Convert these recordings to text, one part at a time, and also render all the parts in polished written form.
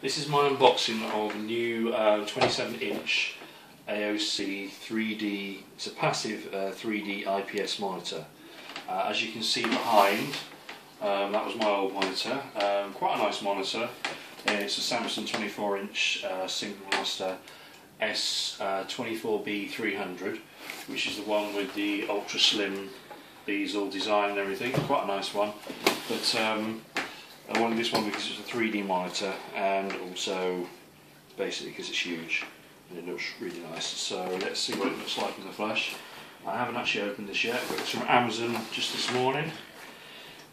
This is my unboxing of the new 27-inch AOC 3D. It's a passive 3D IPS monitor. As you can see behind, that was my old monitor. Quite a nice monitor. It's a Samsung 24-inch single master S24B300, which is the one with the ultra slim bezel design and everything. Quite a nice one. But I wanted this one because it's a 3D monitor, and also basically because it's huge and it looks really nice. So let's see what it looks like in the flesh. I haven't actually opened this yet, but it's from Amazon just this morning.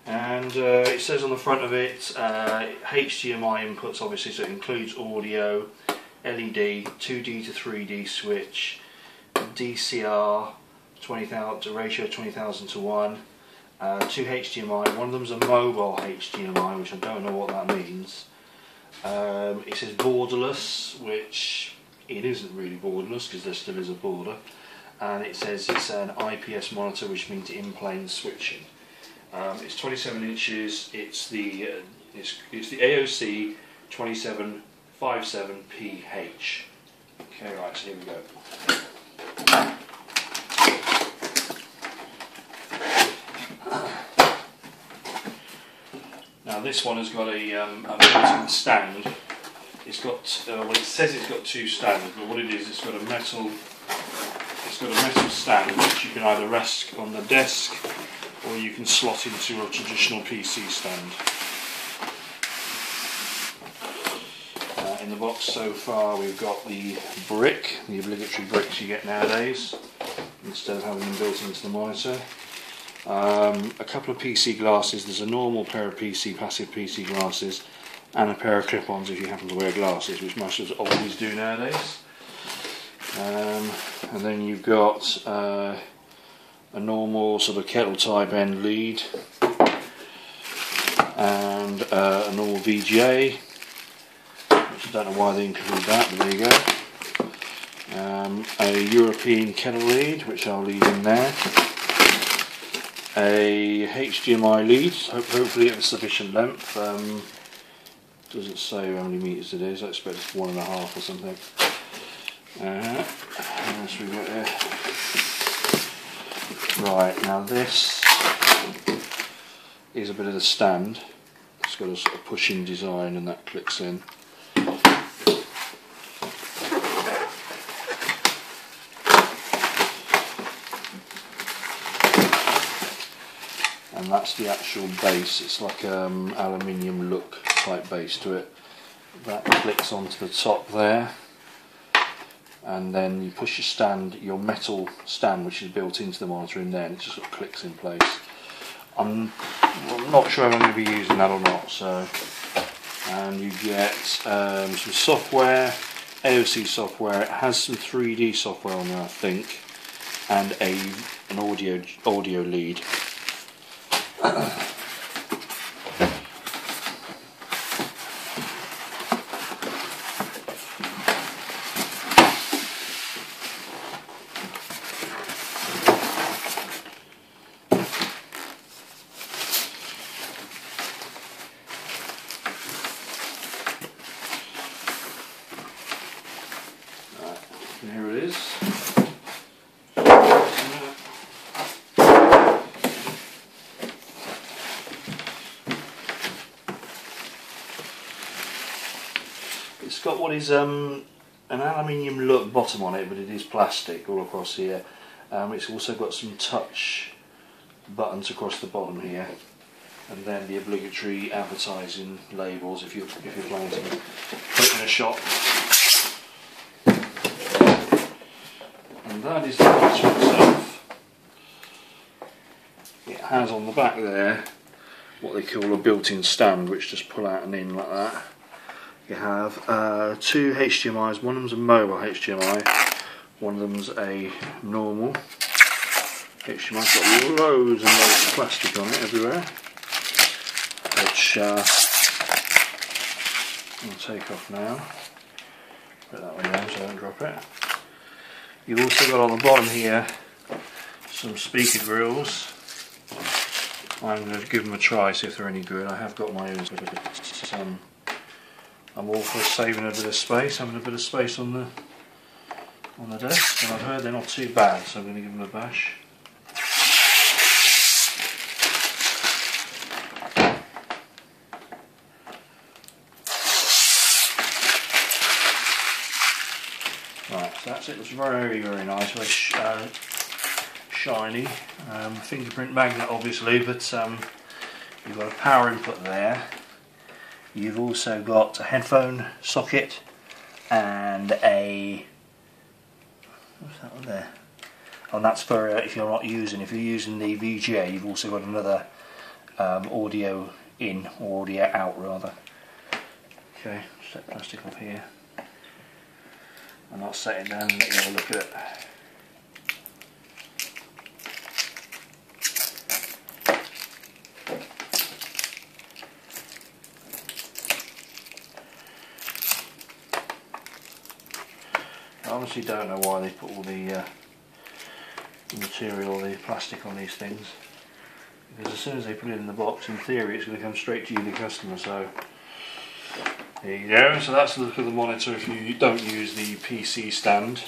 And it says on the front of it HDMI inputs, obviously, so it includes audio, LED, 2D to 3D switch, DCR 20,000 ratio 20,000 to 1. 2 HDMI, one of them's a mobile HDMI, which I don't know what that means. It says borderless, which it isn't really borderless because there still is a border. And it says it's an IPS monitor, which means in-plane switching. It's 27 inches. It's the AOC 2757PH. Okay, right. So here we go. Now this one has got a built-in stand. It's got well, it says it's got 2 stands, but what it is, it's got a metal stand which you can either rest on the desk or you can slot into a traditional PC stand. In the box so far we've got the brick, the obligatory bricks you get nowadays, instead of having them built into the monitor. A couple of PC glasses. There's a normal pair of passive PC glasses, and a pair of clip-ons if you happen to wear glasses, which most of us always do nowadays. And then you've got a normal sort of kettle type end lead, and a normal VGA, which I don't know why they include that, but there you go. A European kettle lead, which I'll leave in there. A HDMI lead, hopefully of sufficient length. Doesn't say how many meters it is. I expect it's 1.5 or something. What else we got here? Right, now this is a bit of the stand. It's got a sort of pushing design, and that clicks in. And that's the actual base. It's like aluminium look type base to it. That clicks onto the top there, and then you push your metal stand, which is built into the monitor, in there, and it just sort of clicks in place. I'm not sure if I'm going to be using that or not. So, and you get some software, AOC software. It has some 3D software on there, I think, and an audio lead. And here it is. It's got what is an aluminium look bottom on it, but it is plastic all across here. It's also got some touch buttons across the bottom here, and then the obligatory advertising labels if you're planning to put it in a shop. And that is the monitor itself. It has on the back there what they call a built-in stand, which just pull out and in like that. You have 2 HDMIs, one of them's a mobile HDMI, one of them's a normal HDMI. It's got loads and loads of plastic on it everywhere, which I'll take off now. Put that one down so I don't drop it. You've also got on the bottom here some speaker grills. I'm going to give them a try, see if they're any good. I have got my own, some I'm all for saving a bit of space, having a bit of space on the desk, and I've heard they're not too bad, so I'm going to give them a bash. Right, so that's it. Looks very, very nice, very shiny. Fingerprint magnet, obviously, but you've got a power input there. You've also got a headphone socket and a, what's that one there? Oh, and that's for if you're if you're using the VGA, you've also got another audio in, or audio out rather. Okay, set plastic off here. And I'll set it down and let you have a look at it. I honestly don't know why they put all the material, the plastic on these things, because as soon as they put it in the box, in theory it's going to come straight to you, the customer. So there you go. So that's the look of the monitor if you don't use the PC stand.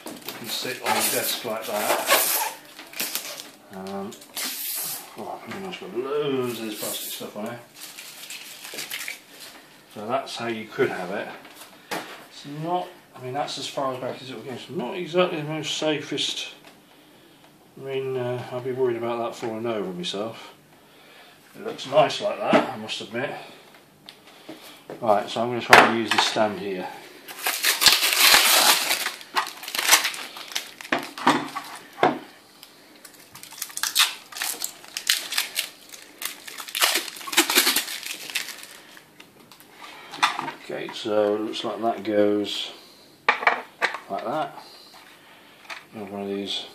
You can sit on the desk like that. Oh, I mean, I've got loads of this plastic stuff on it. So that's how you could have it. It's not, I mean, that's as far as back as it will go. It's not exactly the most safest. I mean, I'd be worried about that falling over myself. It looks nice like that, I must admit. Right, so I'm going to try and use this stand here. Okay, so it looks like that goes like that. Another one of these.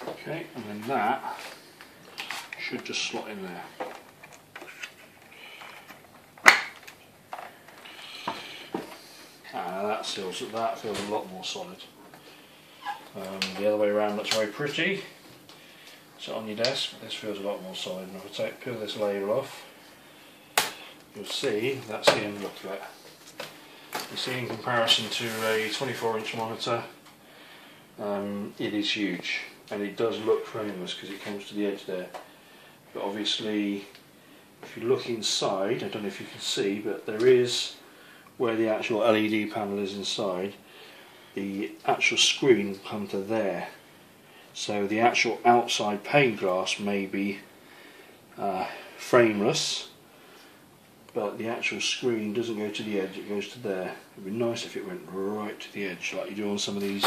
Okay, and then that should just slot in there. That feels a lot more solid. The other way around looks very pretty. So on your desk, but this feels a lot more solid. And if I peel this label off, you'll see that's the end look of it. You see, in comparison to a 24-inch monitor, it is huge, and it does look frameless because it comes to the edge there. But obviously, if you look inside, I don't know if you can see, but there is, where the actual LED panel is inside, the actual screen will come to there. So the actual outside pane glass may be frameless, but the actual screen doesn't go to the edge, it goes to there. It would be nice if it went right to the edge, like you do on some of these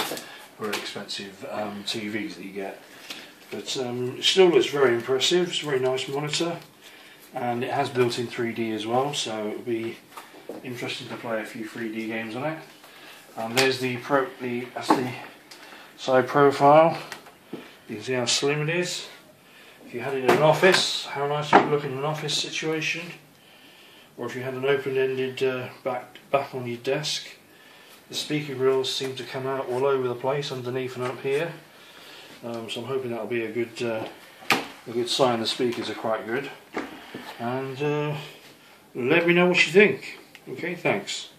very expensive TVs that you get. But it still looks very impressive. It's a very nice monitor, and it has built-in 3D as well, so it'll be interesting to play a few 3D games on it. And there's that's the side profile. You can see how slim it is. If you had it in an office, how nice it would look in an office situation, or if you had an open-ended back on your desk. The speaker grills seem to come out all over the place, underneath and up here. So I'm hoping that'll be a good sign the speakers are quite good. And let me know what you think. Okay, thanks.